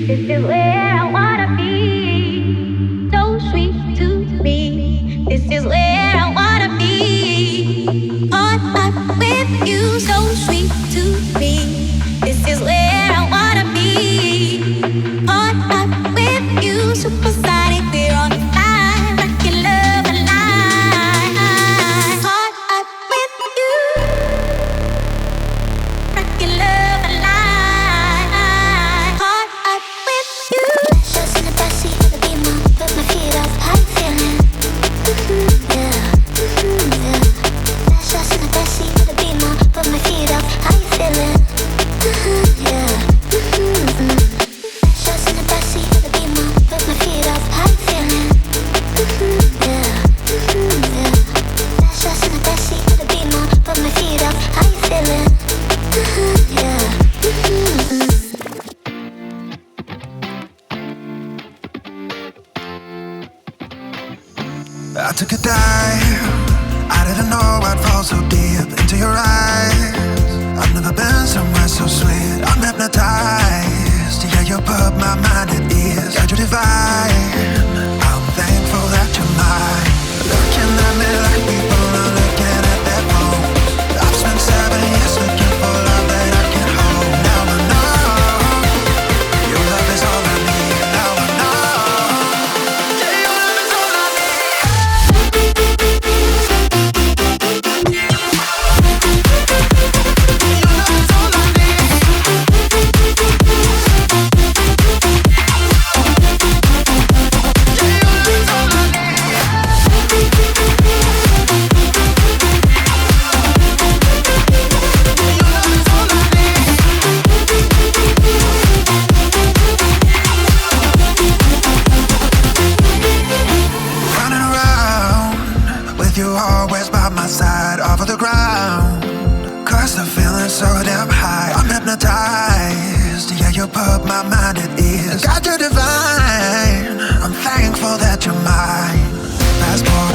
This is where I wanna be. So sweet to me. This is where I wanna be. Caught up with you, so sweet to me. This is where I wanna be. Caught up with you, supersonic, we're on fire, rockin' love alive. Caught up with you, rockin' love alive. Caught up with you. Just in the backseat of the Beamer, put my feet up, how you feeling? Yeah, yeah. Just in the backseat of the Beamer, put my feet up, how you feeling? Yeah. Just in the backseat of the Beamer, put my feet up, how you feeling? Yeah, yeah. Just in the backseat of the Beamer, put my feet up, how you feeling? Yeah. I took a dive. I didn't know I'd fall so deep into your eyes. I've never been somewhere so sweet. I'm hypnotized. Yeah, you put my mind at ease. Got you divine. I'm thankful that you're mine. Looking at me like people are looking at their phones. I've spent 7 years looking for love that I can hold. Now I know your love is all I need. Now I know. Yeah, your love is all I running around with you always by my side, off of the ground. Cause the feeling's so damn high. I'm hypnotized. Yeah, you put my mind at ease. Got you divine. I'm thankful that you're mine. Fast forward.